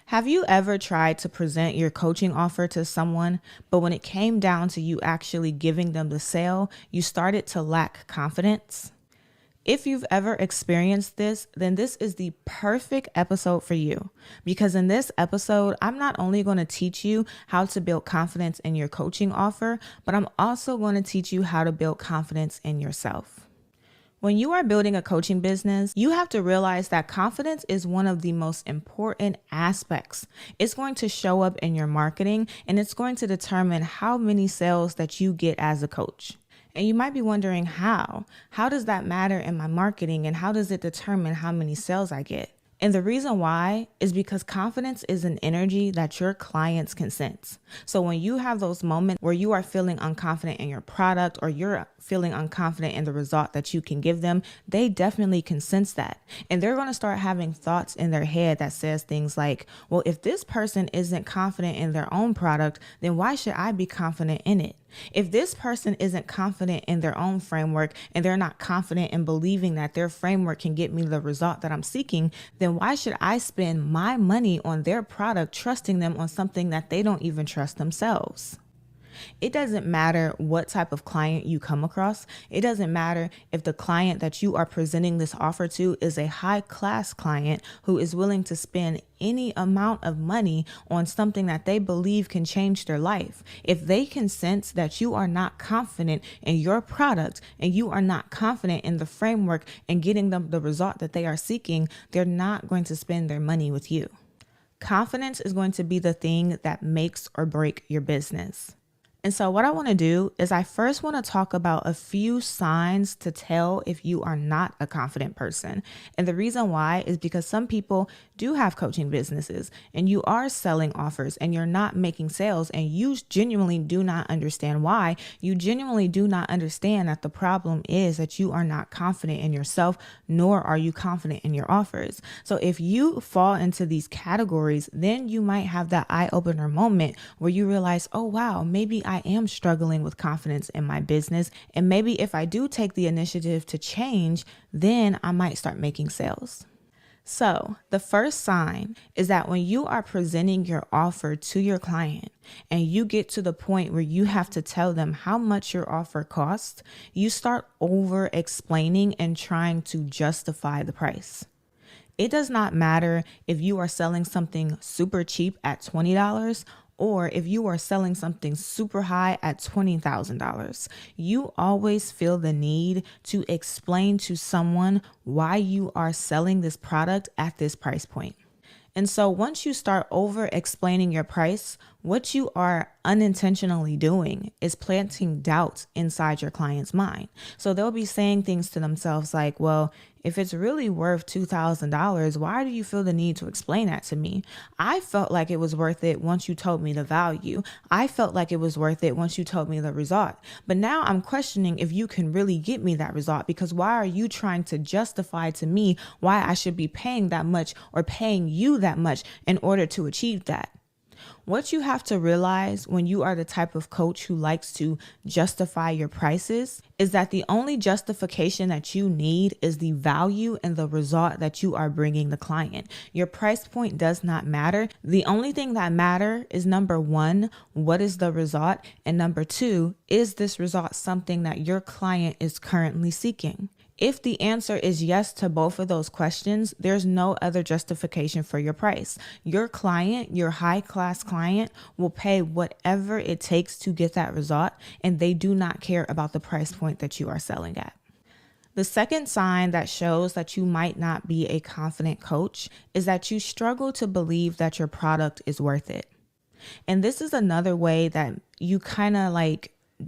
Have you ever tried to present your coaching offer to someone, but when it came down to you actually giving them the sale, you started to lack confidence? If you've ever experienced this, then this is the perfect episode for you. Because in this episode, I'm not only going to teach you how to build confidence in your coaching offer, but I'm also going to teach you how to build confidence in yourself. When you are building a coaching business, you have to realize that confidence is one of the most important aspects. It's going to show up in your marketing, and it's going to determine how many sales that you get as a coach. And you might be wondering how. How does that matter in my marketing, and how does it determine how many sales I get? And the reason why is because confidence is an energy that your clients can sense. So when you have those moments where you are feeling unconfident in your product, or you're feeling unconfident in the result that you can give them, they definitely can sense that. And they're going to start having thoughts in their head that says things like, well, if this person isn't confident in their own product, then why should I be confident in it? If this person isn't confident in their own framework, and they're not confident in believing that their framework can get me the result that I'm seeking, then why should I spend my money on their product, trusting them on something that they don't even trust themselves? It doesn't matter what type of client you come across. It doesn't matter if the client that you are presenting this offer to is a high-class client who is willing to spend any amount of money on something that they believe can change their life. If they can sense that you are not confident in your product, and you are not confident in the framework and getting them the result that they are seeking, they're not going to spend their money with you. Confidence is going to be the thing that makes or break your business. And so what I want to do is I first want to talk about a few signs to tell if you are not a confident person. And the reason why is because some people do have coaching businesses, and you are selling offers, and you're not making sales, and you genuinely do not understand why. You genuinely do not understand that the problem is that you are not confident in yourself, nor are you confident in your offers. So if you fall into these categories, then you might have that eye-opener moment where you realize, oh wow, maybe I am struggling with confidence in my business. And maybe if I do take the initiative to change, then I might start making sales. So the first sign is that when you are presenting your offer to your client, and you get to the point where you have to tell them how much your offer costs, you start over explaining and trying to justify the price. It does not matter if you are selling something super cheap at $20, or if you are selling something super high at $20,000, you always feel the need to explain to someone why you are selling this product at this price point. And so once you start over explaining your price, what you are unintentionally doing is planting doubt inside your client's mind. So they'll be saying things to themselves like, well, if it's really worth $2,000, why do you feel the need to explain that to me? I felt like it was worth it once you told me the value. I felt like it was worth it once you told me the result. But now I'm questioning if you can really get me that result, because why are you trying to justify to me why I should be paying that much or paying you that much in order to achieve that? What you have to realize when you are the type of coach who likes to justify your prices is that the only justification that you need is the value and the result that you are bringing the client. Your price point does not matter. The only thing that matters is, number one, what is the result? And number two, is this result something that your client is currently seeking? If the answer is yes to both of those questions, there's no other justification for your price. Your client, your high-class client, will pay whatever it takes to get that result, and they do not care about the price point that you are selling at. The second sign that shows that you might not be a confident coach is that you struggle to believe that your product is worth it. And this is another way that you kind of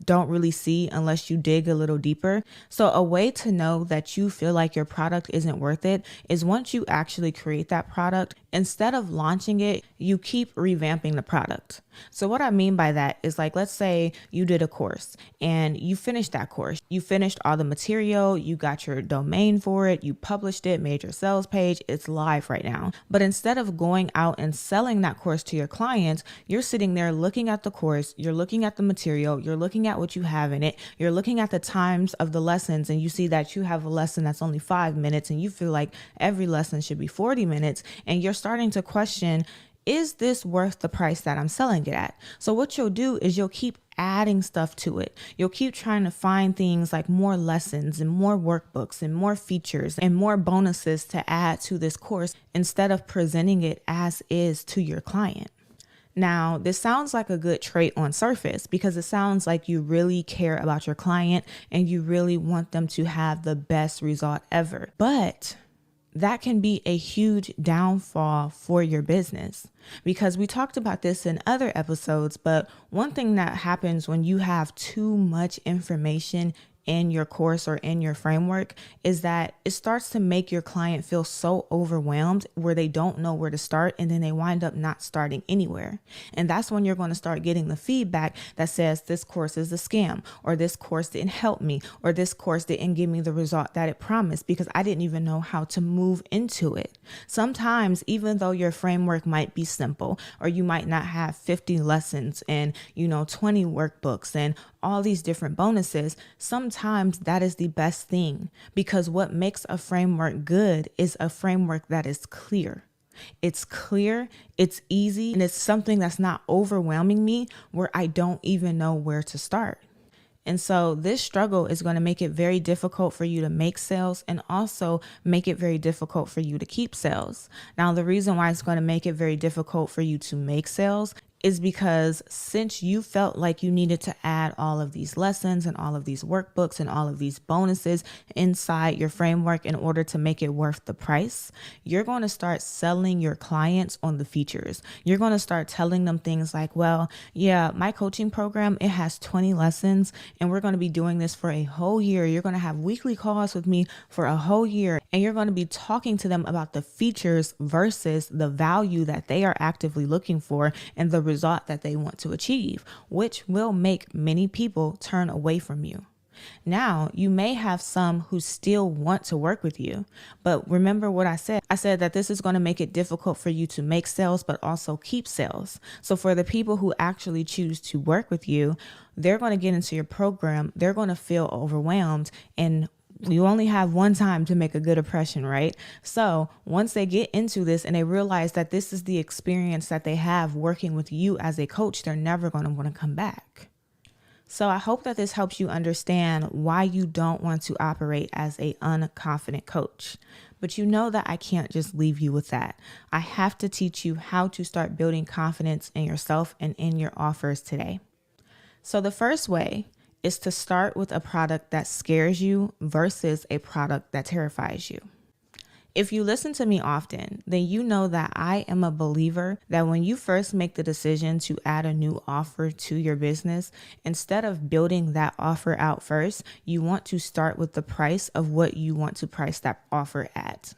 don't really see unless you dig a little deeper. So a way to know that you feel like your product isn't worth it is once you actually create that product, instead of launching it, you keep revamping the product. So what I mean by that is, let's say you did a course and you finished that course. You finished all the material, you got your domain for it, you published it, made your sales page, it's live right now. But instead of going out and selling that course to your clients, you're sitting there looking at the course, you're looking at the material, you're looking at what you have in it, you're looking at the times of the lessons, and you see that you have a lesson that's only 5 minutes and you feel like every lesson should be 40 minutes, and you're starting to question, is this worth the price that I'm selling it at? So what you'll do is you'll keep adding stuff to it. You'll keep trying to find things like more lessons and more workbooks and more features and more bonuses to add to this course instead of presenting it as is to your client. Now, this sounds like a good trait on surface because it sounds like you really care about your client and you really want them to have the best result ever. But that can be a huge downfall for your business because we talked about this in other episodes. But one thing that happens when you have too much information in your course or in your framework is that it starts to make your client feel so overwhelmed where they don't know where to start, and then they wind up not starting anywhere. And that's when you're going to start getting the feedback that says this course is a scam, or this course didn't help me, or this course didn't give me the result that it promised because I didn't even know how to move into it. Sometimes, even though your framework might be simple, or you might not have 50 lessons and 20 workbooks and all these different bonuses, sometimes that is the best thing, because what makes a framework good is a framework that is clear. It's clear, it's easy, and it's something that's not overwhelming me where I don't even know where to start. And so this struggle is going to make it very difficult for you to make sales and also make it very difficult for you to keep sales. Now, the reason why it's going to make it very difficult for you to make sales is because since you felt like you needed to add all of these lessons and all of these workbooks and all of these bonuses inside your framework in order to make it worth the price, you're going to start selling your clients on the features. You're going to start telling them things like, well, yeah, my coaching program, it has 20 lessons and we're going to be doing this for a whole year. You're going to have weekly calls with me for a whole year, and you're going to be talking to them about the features versus the value that they are actively looking for and the result that they want to achieve, which will make many people turn away from you. Now, you may have some who still want to work with you, but remember what I said. I said that this is going to make it difficult for you to make sales, but also keep sales. So for the people who actually choose to work with you, they're going to get into your program. They're going to feel overwhelmed, and you only have one time to make a good impression, right? So once they get into this and they realize that this is the experience that they have working with you as a coach, they're never going to want to come back. So I hope that this helps you understand why you don't want to operate as an unconfident coach. But you know that I can't just leave you with that. I have to teach you how to start building confidence in yourself and in your offers today. So the first way is to start with a product that scares you versus a product that terrifies you. If you listen to me often, then you know that I am a believer that when you first make the decision to add a new offer to your business, instead of building that offer out first, you want to start with the price of what you want to price that offer at.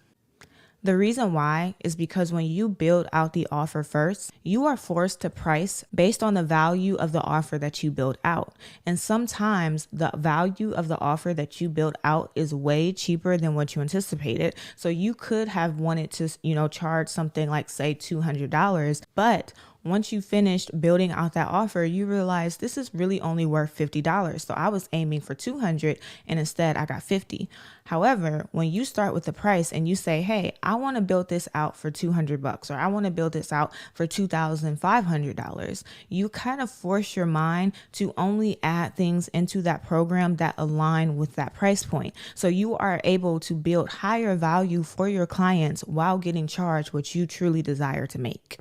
The reason why is because when you build out the offer first, you are forced to price based on the value of the offer that you build out. And sometimes the value of the offer that you build out is way cheaper than what you anticipated. So you could have wanted to, charge something like, say, $200, but once you finished building out that offer, you realize this is really only worth $50. So I was aiming for $200 and instead I got $50. However, when you start with the price and you say, hey, I want to build this out for $200 or I want to build this out for $2,500, you kind of force your mind to only add things into that program that align with that price point. So you are able to build higher value for your clients while getting charged what you truly desire to make.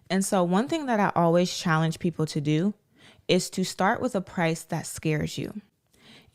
And so one thing that I always challenge people to do is to start with a price that scares you.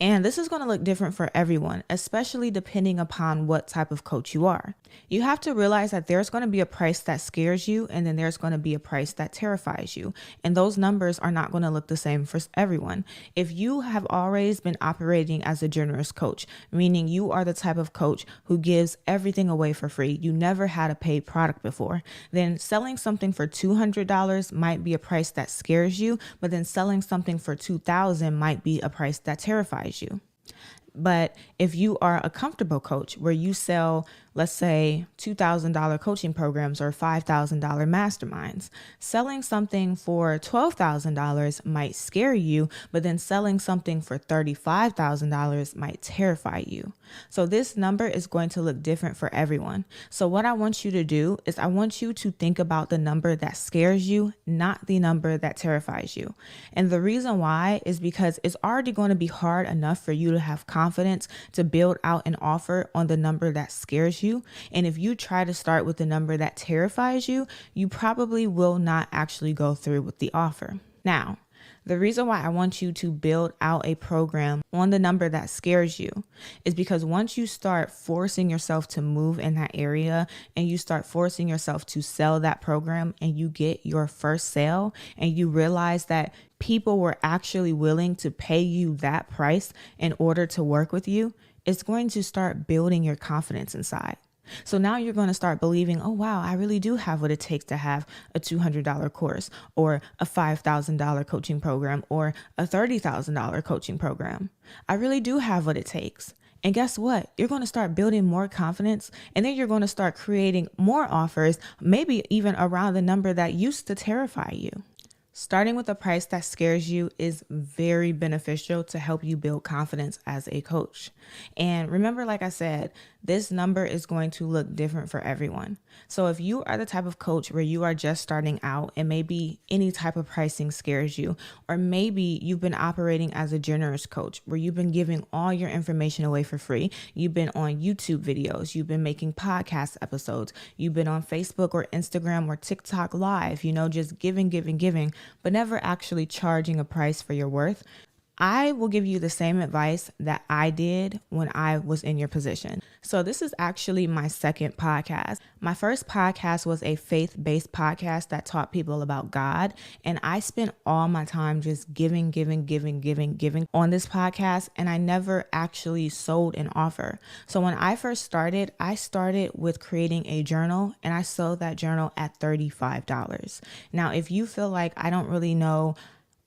And this is going to look different for everyone, especially depending upon what type of coach you are. You have to realize that there's going to be a price that scares you, and then there's going to be a price that terrifies you. And those numbers are not going to look the same for everyone. If you have always been operating as a generous coach, meaning you are the type of coach who gives everything away for free, you never had a paid product before, then selling something for $200 might be a price that scares you, but then selling something for $2,000 might be a price that terrifies you. But if you are a comfortable coach where you sell let's say $2,000 coaching programs or $5,000 masterminds. Selling something for $12,000 might scare you, but then selling something for $35,000 might terrify you. So this number is going to look different for everyone. So what I want you to do is I want you to think about the number that scares you, not the number that terrifies you. And the reason why is because it's already going to be hard enough for you to have confidence to build out an offer on the number that scares you. And if you try to start with the number that terrifies you, you probably will not actually go through with the offer. Now, the reason why I want you to build out a program on the number that scares you is because once you start forcing yourself to move in that area and you start forcing yourself to sell that program and you get your first sale and you realize that people were actually willing to pay you that price in order to work with you, it's going to start building your confidence inside. So now you're going to start believing, oh, wow, I really do have what it takes to have a $200 course or a $5,000 coaching program or a $30,000 coaching program. I really do have what it takes. And guess what? You're going to start building more confidence, and then you're going to start creating more offers, maybe even around the number that used to terrify you. Starting with a price that scares you is very beneficial to help you build confidence as a coach. And remember, like I said, this number is going to look different for everyone. So if you are the type of coach where you are just starting out and maybe any type of pricing scares you, or maybe you've been operating as a generous coach where you've been giving all your information away for free, you've been on YouTube videos, you've been making podcast episodes, you've been on Facebook or Instagram or TikTok live, just giving, but never actually charging a price for your worth, I will give you the same advice that I did when I was in your position. So this is actually my second podcast. My first podcast was a faith-based podcast that taught people about God. And I spent all my time just giving on this podcast. And I never actually sold an offer. So when I first started, I started with creating a journal and I sold that journal at $35. Now, if you feel like I don't really know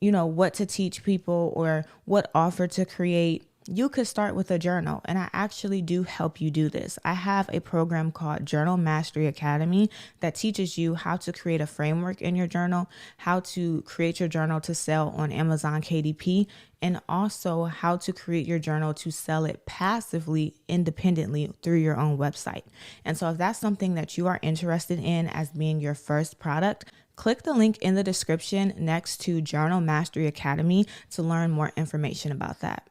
what to teach people or what offer to create, you could start with a journal. And I actually do help you do this. I have a program called Journal Mastery Academy that teaches you how to create a framework in your journal, how to create your journal to sell on Amazon KDP, and also how to create your journal to sell it passively, independently through your own website. And so if that's something that you are interested in as being your first product, click the link in the description next to Journal Mastery Academy to learn more information about that.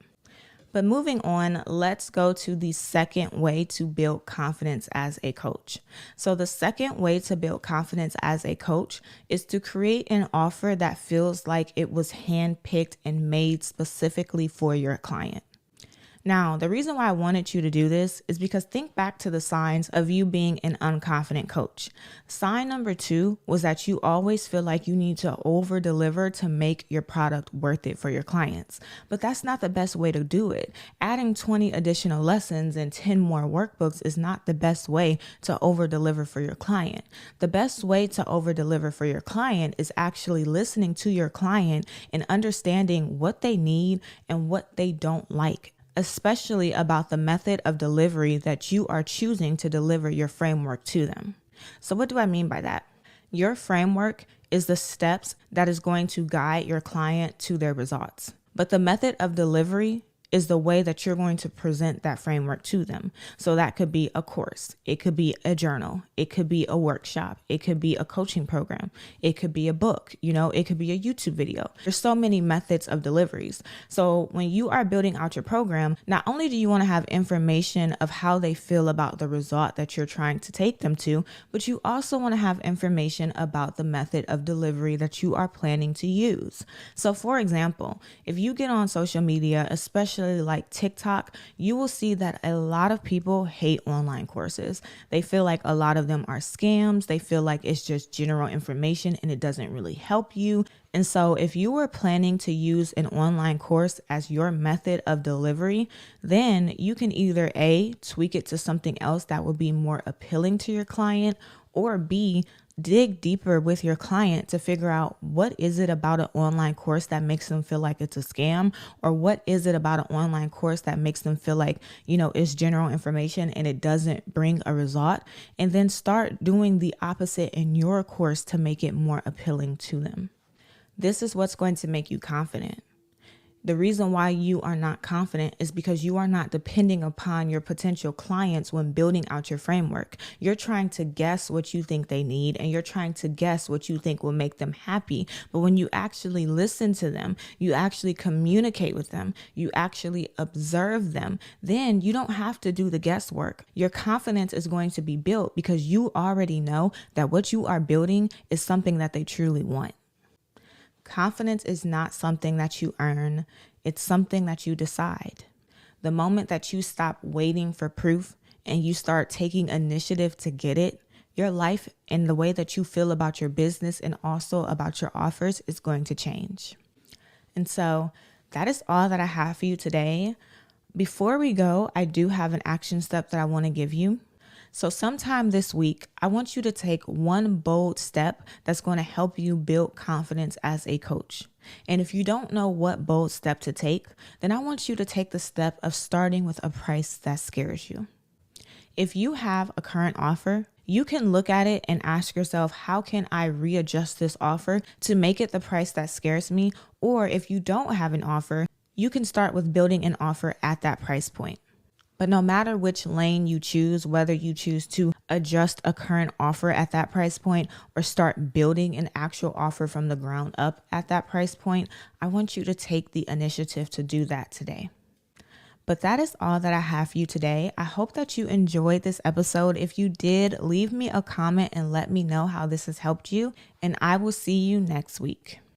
But moving on, let's go to the second way to build confidence as a coach. So the second way to build confidence as a coach is to create an offer that feels like it was handpicked and made specifically for your client. Now, the reason why I wanted you to do this is because think back to the signs of you being an unconfident coach. Sign number 2 was that you always feel like you need to over deliver to make your product worth it for your clients. But that's not the best way to do it. Adding 20 additional lessons and 10 more workbooks is not the best way to over deliver for your client. The best way to over deliver for your client is actually listening to your client and understanding what they need and what they don't like, especially about the method of delivery that you are choosing to deliver your framework to them. So what do I mean by that? Your framework is the steps that is going to guide your client to their results. But the method of delivery is the way that you're going to present that framework to them. So that could be a course, it could be a journal, it could be a workshop, it could be a coaching program, it could be a book, it could be a YouTube video. There's so many methods of deliveries. So when you are building out your program, not only do you want to have information of how they feel about the result that you're trying to take them to, but you also want to have information about the method of delivery that you are planning to use. So for example, if you get on social media, especially like TikTok, you will see that a lot of people hate online courses. They feel like a lot of them are scams. They feel like it's just general information and it doesn't really help you. And so if you were planning to use an online course as your method of delivery, then you can either A, tweak it to something else that would be more appealing to your client, or B, dig deeper with your client to figure out what is it about an online course that makes them feel like it's a scam, or what is it about an online course that makes them feel like, it's general information and it doesn't bring a result. And then start doing the opposite in your course to make it more appealing to them. This is what's going to make you confident. The reason why you are not confident is because you are not depending upon your potential clients when building out your framework. You're trying to guess what you think they need, and you're trying to guess what you think will make them happy. But when you actually listen to them, you actually communicate with them, you actually observe them, then you don't have to do the guesswork. Your confidence is going to be built because you already know that what you are building is something that they truly want. Confidence is not something that you earn. It's something that you decide. The moment that you stop waiting for proof and you start taking initiative to get it, your life and the way that you feel about your business and also about your offers is going to change. And so that is all that I have for you today. Before we go, I do have an action step that I want to give you. So sometime this week, I want you to take one bold step that's going to help you build confidence as a coach. And if you don't know what bold step to take, then I want you to take the step of starting with a price that scares you. If you have a current offer, you can look at it and ask yourself, how can I readjust this offer to make it the price that scares me? Or if you don't have an offer, you can start with building an offer at that price point. But no matter which lane you choose, whether you choose to adjust a current offer at that price point or start building an actual offer from the ground up at that price point, I want you to take the initiative to do that today. But that is all that I have for you today. I hope that you enjoyed this episode. If you did, leave me a comment and let me know how this has helped you, and I will see you next week.